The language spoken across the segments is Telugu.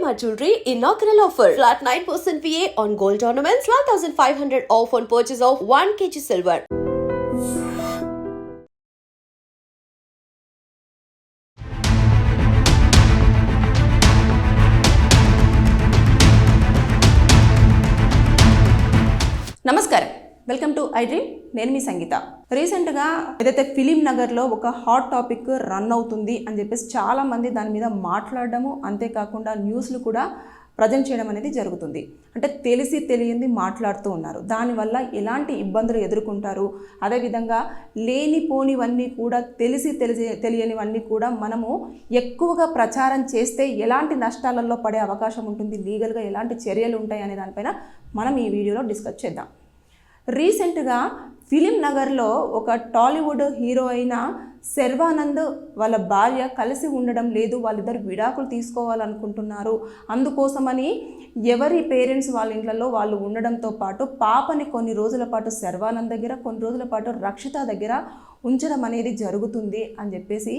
Shalimar Jewelry inaugural offer. Flat 9% VA on gold ornaments, 12,500 off on purchase of 1 kg silver. నమస్కారం, వెల్కమ్ టు ఐ డ్రీమ్. నేను మీ సంగీత. రీసెంట్గా ఏదైతే ఫిలిం నగర్లో ఒక హాట్ టాపిక్ రన్ అవుతుంది అని చెప్పేసి చాలామంది దాని మీద మాట్లాడడము, అంతేకాకుండా న్యూస్లు కూడా ప్రజెంట్ చేయడం అనేది జరుగుతుంది. అంటే తెలిసి తెలియంది మాట్లాడుతూ ఉన్నారు. దానివల్ల ఎలాంటి ఇబ్బందులు ఎదుర్కొంటారు, అదేవిధంగా లేనిపోనివన్నీ కూడా తెలియనివన్నీ కూడా మనము ఎక్కువగా ప్రచారం చేస్తే ఎలాంటి నష్టాలలో పడే అవకాశం ఉంటుంది, లీగల్గా ఎలాంటి చర్యలు ఉంటాయి అనే దానిపైన మనం ఈ వీడియోలో డిస్కస్ చేద్దాం. రీసెంట్గా ఫిలిం నగర్లో ఒక టాలీవుడ్ హీరో అయిన శర్వానంద్ వాళ్ళ భార్య కలిసి ఉండడం లేదు, వాళ్ళిద్దరు విడాకులు తీసుకోవాలనుకుంటున్నారు. అందుకోసమని ఎవరి పేరెంట్స్ వాళ్ళ ఇంట్లో వాళ్ళు ఉండడంతో పాటు పాపని కొన్ని రోజుల పాటు శర్వానంద్ దగ్గర, కొన్ని రోజుల పాటు రక్షిత దగ్గర ఉంచడం అనేది జరుగుతుంది అని చెప్పేసి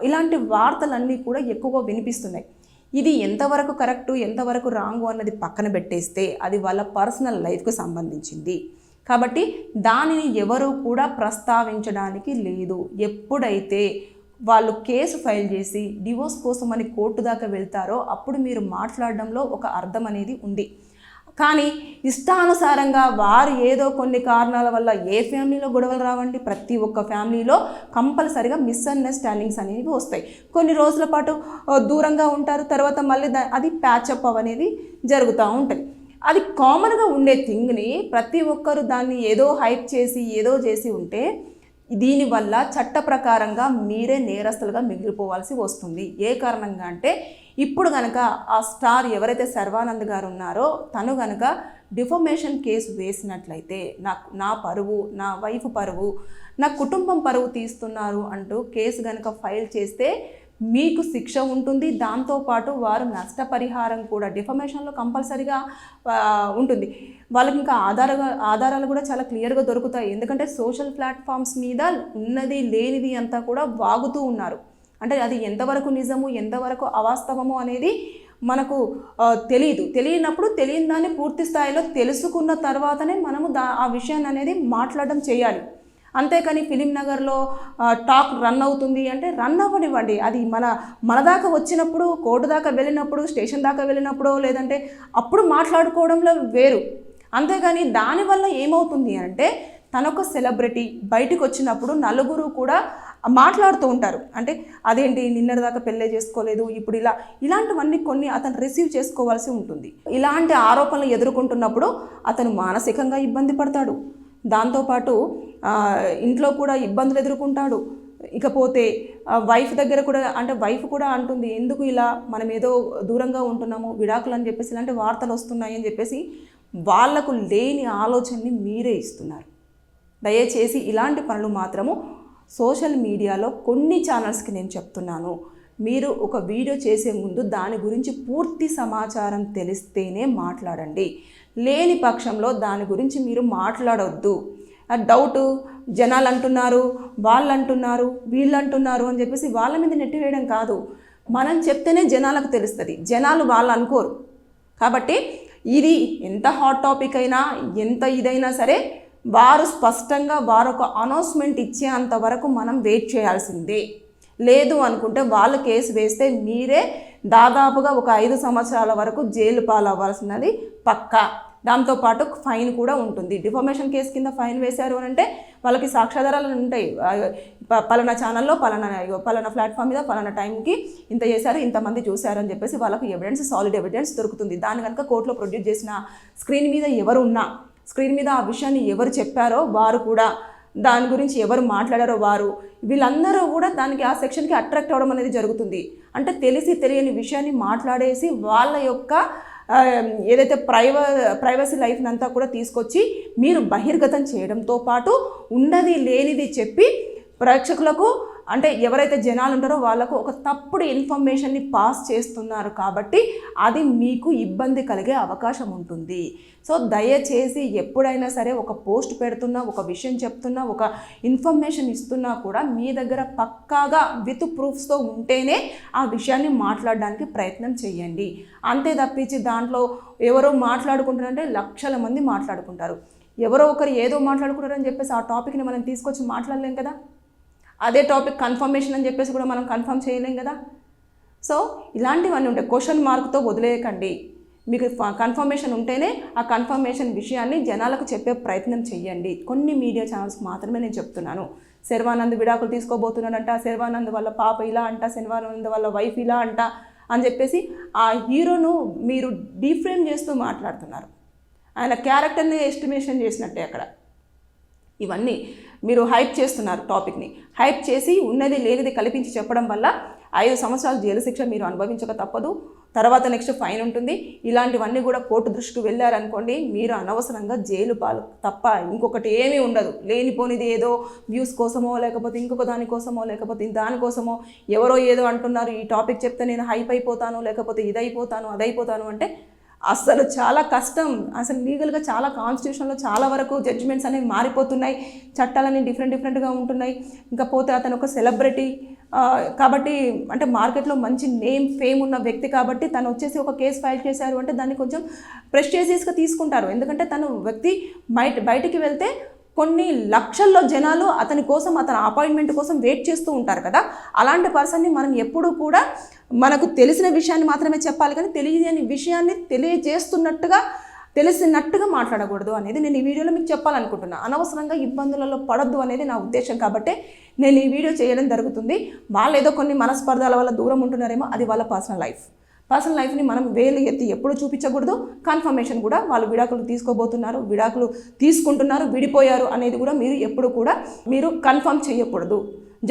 ఇలాంటి వార్తలన్నీ కూడా ఎక్కువగా వినిపిస్తున్నాయి. ఇది ఎంతవరకు కరెక్టు, ఎంతవరకు రాంగు అన్నది పక్కన పెట్టేస్తే అది వాళ్ళ పర్సనల్ లైఫ్కి సంబంధించింది కాబట్టి దానిని ఎవరు కూడా ప్రస్తావించడానికి లేదు. ఎప్పుడైతే వాళ్ళు కేసు ఫైల్ చేసి డివోర్స్ కోసం అని కోర్టు దాకా వెళ్తారో అప్పుడు మీరు మాట్లాడడంలో ఒక అర్థం అనేది ఉంది. కానీ ఇష్టానుసారంగా వారు ఏదో కొన్ని కారణాల వల్ల ఏ ఫ్యామిలీలో గొడవలు రావండి, ప్రతి ఒక్క ఫ్యామిలీలో కంపల్సరిగా మిస్అండర్స్టాండింగ్స్ అనేవి వస్తాయి. కొన్ని రోజుల పాటు దూరంగా ఉంటారు, తర్వాత మళ్ళీ అది ప్యాచప్ అనేది జరుగుతూ ఉంటుంది. అది కామన్గా ఉండే థింగ్ని ప్రతి ఒక్కరు దాన్ని ఏదో హైప్ చేసి ఏదో చేసి ఉంటే దీనివల్ల చట్ట ప్రకారంగా మీరే నేరస్తులుగా మిగిలిపోవాల్సి వస్తుంది. ఏ కారణంగా అంటే ఇప్పుడు కనుక ఆ స్టార్ ఎవరైతే శర్వానంద్ గారు ఉన్నారో తను కనుక డిఫమేషన్ కేసు వేసినట్లయితే నా పరువు, నా వైఫ్ పరువు, నా కుటుంబం పరువు తీస్తున్నారు అంటూ కేసు కనుక ఫైల్ చేస్తే మీకు శిక్ష ఉంటుంది. దాంతోపాటు వారు నష్టపరిహారం కూడా డిఫమేషన్లో కంపల్సరీగా ఉంటుంది. వాళ్ళకి ఇంకా ఆధారాలు కూడా చాలా క్లియర్గా దొరుకుతాయి. ఎందుకంటే సోషల్ ప్లాట్ఫామ్స్ మీద ఉన్నది లేనిది అంతా కూడా వాగుతూ ఉన్నారు. అంటే అది ఎంతవరకు నిజము, ఎంతవరకు అవాస్తవము అనేది మనకు తెలియనప్పుడు తెలియని దాన్ని పూర్తి స్థాయిలో తెలుసుకున్న తర్వాతనే మనము ఆ విషయాన్ని అనేది మాట్లాడడం చేయాలి. అంతేకాని ఫిలిం నగర్లో టాక్ రన్ అవుతుంది అంటే రన్ అవ్వనివ్వండి. అది మన దాకా వచ్చినప్పుడు, కోర్టు దాకా వెళ్ళినప్పుడు, స్టేషన్ దాకా వెళ్ళినప్పుడు, లేదంటే అప్పుడు మాట్లాడుకోవడంలో వేరు. అంతేగాని దానివల్ల ఏమవుతుంది అంటే తనొక సెలబ్రిటీ బయటకు వచ్చినప్పుడు నలుగురు కూడా మాట్లాడుతూ ఉంటారు. అంటే అదేంటి నిన్నటిదాకా పెళ్ళే చేసుకోలేదు, ఇప్పుడు ఇలాంటివన్నీ కొన్ని అతను రిసీవ్ చేసుకోవాల్సి ఉంటుంది. ఇలాంటి ఆరోపణలు ఎదుర్కొంటున్నప్పుడు అతను మానసికంగా ఇబ్బంది పడతాడు, దాంతోపాటు ఇంట్లో కూడా ఇబ్బందులు ఎదుర్కొంటాడు. ఇకపోతే వైఫ్ దగ్గర కూడా, అంటే వైఫ్ కూడా అంటుంది ఎందుకు ఇలా మనం ఏదో దూరంగా ఉంటున్నాము, విడాకులు అని చెప్పేసి ఇలాంటి వార్తలు వస్తున్నాయి అని చెప్పేసి వాళ్లకు లేని ఆలోచనని మీరే ఇస్తున్నారు. దయచేసి ఇలాంటి పనులు మాత్రము సోషల్ మీడియాలో కొన్ని ఛానల్స్కి నేను చెప్తున్నాను, మీరు ఒక వీడియో చేసే ముందు దాని గురించి పూర్తి సమాచారం తెలిస్తేనే మాట్లాడండి. లేని పక్షంలో దాని గురించి మీరు మాట్లాడవద్దు. డౌటు జనాలు అంటున్నారు, వాళ్ళు అంటున్నారు, వీళ్ళు అంటున్నారు అని చెప్పేసి వాళ్ళ మీద నెట్టివేయడం కాదు. మనం చెప్తేనే జనాలకు తెలుస్తుంది, జనాలు వాళ్ళు అనుకోరు. కాబట్టి ఇది ఎంత హాట్ టాపిక్ అయినా, ఎంత ఇదైనా సరే వారు స్పష్టంగా వారు ఒక అనౌన్స్మెంట్ ఇచ్చేంత వరకు మనం వెయిట్ చేయాల్సిందే. లేదు అనుకుంటే వాళ్ళు కేసు వేస్తే మీరే దాదాపుగా ఒక 5 సంవత్సరాల వరకు జైలు పాలవ్వాల్సినది పక్కా. దాంతోపాటు ఫైన్ కూడా ఉంటుంది. డిఫమేషన్ కేసు కింద ఫైన్ వేశారు అని అంటే వాళ్ళకి సాక్ష్యాధారాలు ఉంటాయి. పలానా ఛానల్లో పలానా ప్లాట్ఫామ్ మీద పలానా టైంకి ఇంత చేశారు, ఇంతమంది చూశారు అని చెప్పేసి వాళ్ళకి సాలిడ్ ఎవిడెన్స్ దొరుకుతుంది. దాన్ని కనుక కోర్టులో ప్రొడ్యూస్ చేసిన స్క్రీన్ మీద ఎవరు ఉన్నా, స్క్రీన్ మీద ఆ విషయాన్ని ఎవరు చెప్పారో వారు కూడా, దాని గురించి ఎవరు మాట్లాడారో వారు, వీళ్ళందరూ కూడా దానికి ఆ సెక్షన్కి అట్రాక్ట్ అవ్వడం అనేది జరుగుతుంది. అంటే తెలియని విషయాన్ని మాట్లాడేసి వాళ్ళ యొక్క ఏదైతే ప్రైవసీ లైఫ్ని అంతా కూడా తీసుకొచ్చి మీరు బహిర్గతం చేయడంతో పాటు ఉన్నది లేనిది చెప్పి ప్రేక్షకులకు అంటే ఎవరైతే జనాలు ఉంటారో వాళ్ళకు ఒక తప్పుడు ఇన్ఫర్మేషన్ని పాస్ చేస్తున్నారు కాబట్టి అది మీకు ఇబ్బంది కలిగే అవకాశం ఉంటుంది. సో దయచేసి ఎప్పుడైనా సరే ఒక పోస్ట్ పెడుతున్నా, ఒక విషయం చెప్తున్నా, ఒక ఇన్ఫర్మేషన్ ఇస్తున్నా కూడా మీ దగ్గర పక్కాగా విత్ ప్రూఫ్స్తో ఉంటేనే ఆ విషయాన్ని మాట్లాడడానికి ప్రయత్నం చేయండి. అంతే తప్పించి దాంట్లో ఎవరో మాట్లాడుకుంటారంటే లక్షల మంది మాట్లాడుకుంటారు. ఎవరో ఒకరు ఏదో మాట్లాడుకుంటారని చెప్పేసి ఆ టాపిక్ని మనం తీసుకొచ్చి మాట్లాడలేం కదా. అదే టాపిక్ కన్ఫర్మేషన్ అని చెప్పేసి కూడా మనం కన్ఫర్మ్ చేయలేం కదా. సో ఇలాంటివన్నీ ఉంటాయి. క్వశ్చన్ మార్క్తో వదిలేయకండి. మీకు కన్ఫర్మేషన్ ఉంటేనే ఆ కన్ఫర్మేషన్ విషయాన్ని జనాలకు చెప్పే ప్రయత్నం చేయండి. కొన్ని మీడియా ఛానల్స్కి మాత్రమే నేను చెప్తున్నాను. శర్వానంద్ విడాకులు తీసుకోబోతున్నాడంట, శర్వానంద్ వాళ్ళ పాప ఇలా అంట, శర్వానంద్ వాళ్ళ వైఫ్ ఇలా అంట అని చెప్పేసి ఆ హీరోను మీరు డీఫ్రేమ్ చేస్తూ మాట్లాడుతున్నారు. ఆయన క్యారెక్టర్ని ఎస్టిమేషన్ చేసినట్టే అక్కడ. ఇవన్నీ మీరు హైప్ చేస్తున్నారు. టాపిక్ని హైప్ చేసి ఉన్నది లేనిది కల్పించి చెప్పడం వల్ల 5 సంవత్సరాలు జైలు శిక్ష మీరు అనుభవించక తప్పదు. తర్వాత నెక్స్ట్ ఫైన్ ఉంటుంది. ఇలాంటివన్నీ కూడా కోర్టు దృష్టికి వెళ్ళారనుకోండి, మీరు అనవసరంగా జైలు పాలు తప్ప ఇంకొకటి ఏమీ ఉండదు. లేనిపోనిది ఏదో వ్యూస్ కోసమో, లేకపోతే ఇంకొక దానికోసమో, లేకపోతే దానికోసమో ఎవరో ఏదో అంటున్నారు, ఈ టాపిక్ చెప్తే నేను హైప్ అయిపోతాను, లేకపోతే ఇదైపోతాను, అదైపోతాను అంటే అస్సలు చాలా కష్టం. అసలు లీగల్గా చాలా కాన్స్టిట్యూషన్లో చాలా వరకు జడ్జిమెంట్స్ అనేవి మారిపోతున్నాయి. చట్టాలన్నీ డిఫరెంట్గా ఉంటున్నాయి. ఇంకా పోతే అతను ఒక సెలబ్రిటీ కాబట్టి, అంటే మార్కెట్లో మంచి నేమ్ ఫేమ్ ఉన్న వ్యక్తి కాబట్టి తను వచ్చేసి ఒక కేసు ఫైల్ చేశారు అంటే దాన్ని కొంచెం ప్రెస్టీజియస్గా తీసుకుంటారు. ఎందుకంటే తను వ్యక్తి బయటికి వెళ్తే కొన్ని లక్షల్లో జనాలు అతని కోసం, అతని అపాయింట్మెంట్ కోసం వెయిట్ చేస్తూ ఉంటారు కదా. అలాంటి పర్సన్ని మనం ఎప్పుడూ కూడా మనకు తెలిసిన విషయాన్ని మాత్రమే చెప్పాలి, కానీ తెలియని విషయాన్ని తెలిసినట్టుగా మాట్లాడకూడదు అనేది నేను ఈ వీడియోలో మీకు చెప్పాలనుకుంటున్నాను. అనవసరంగా ఇబ్బందులలో పడద్దు అనేది నా ఉద్దేశం కాబట్టి నేను ఈ వీడియో చేయడం జరుగుతుంది. వాళ్ళు ఏదో కొన్ని మనస్పర్ధాల వల్ల దూరం ఉంటున్నారేమో, అది వాళ్ళ పర్సనల్ లైఫ్ని మనం వేలు ఎత్తి ఎప్పుడు చూపించకూడదు. కన్ఫర్మేషన్ కూడా వాళ్ళు విడాకులు తీసుకోబోతున్నారు, విడాకులు తీసుకుంటున్నారు, విడిపోయారు అనేది కూడా మీరు ఎప్పుడు కూడా మీరు కన్ఫర్మ్ చేయకూడదు.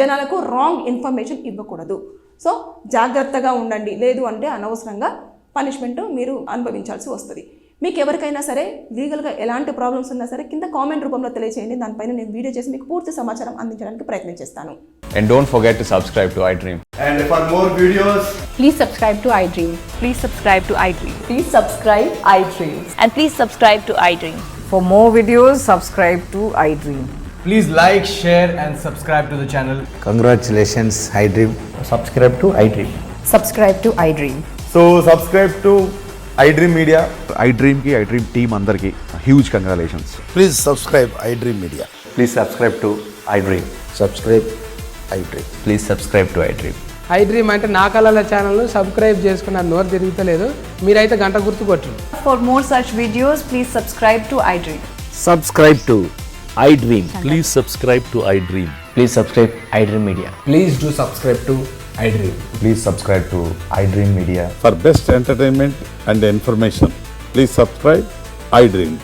జనాలకు రాంగ్ ఇన్ఫర్మేషన్ ఇవ్వకూడదు. సో జాగ్రత్తగా ఉండండి. లేదు అంటే అనవసరంగా పనిష్మెంట్ మీరు అనుభవించాల్సి వస్తుంది. మీకు ఎవరికైనా సరే లీగల్గా ఎలాంటి ప్రాబ్లమ్స్ ఉన్నా సరే కింద కామెంట్ రూపంలో తెలియజేయండి. దానిపైన నేను వీడియో చేసి మీకు పూర్తి సమాచారం అందించడానికి ప్రయత్నం చేస్తాను. And don't forget to subscribe to iDream. And for more videos, Please subscribe to iDream. Please subscribe to iDream. Please subscribe iDream. And please subscribe to iDream. For more videos, subscribe to iDream. please like, share and subscribe to the channel. Congratulations, iDream. subscribe to iDream. Subscribe to iDream. So subscribe to iDream Media. iDream ki iDream team andarki huge congratulations. Please subscribe iDream Media. Please subscribe to iDream. Subscribe iDream. Please subscribe to iDream. iDream అంటే నా కళల ఛానల్ను సబ్స్క్రైబ్ చేసుకున్న నోరు తిరుగుతలేదు. మీరైతే గంట గుర్తు కొట్టండి. For more such videos, please subscribe to iDream. Subscribe to iDream. Please subscribe to iDream. Please subscribe iDream Media. Please do subscribe to iDream. Please subscribe to iDream Media. For best entertainment and information, please subscribe iDream.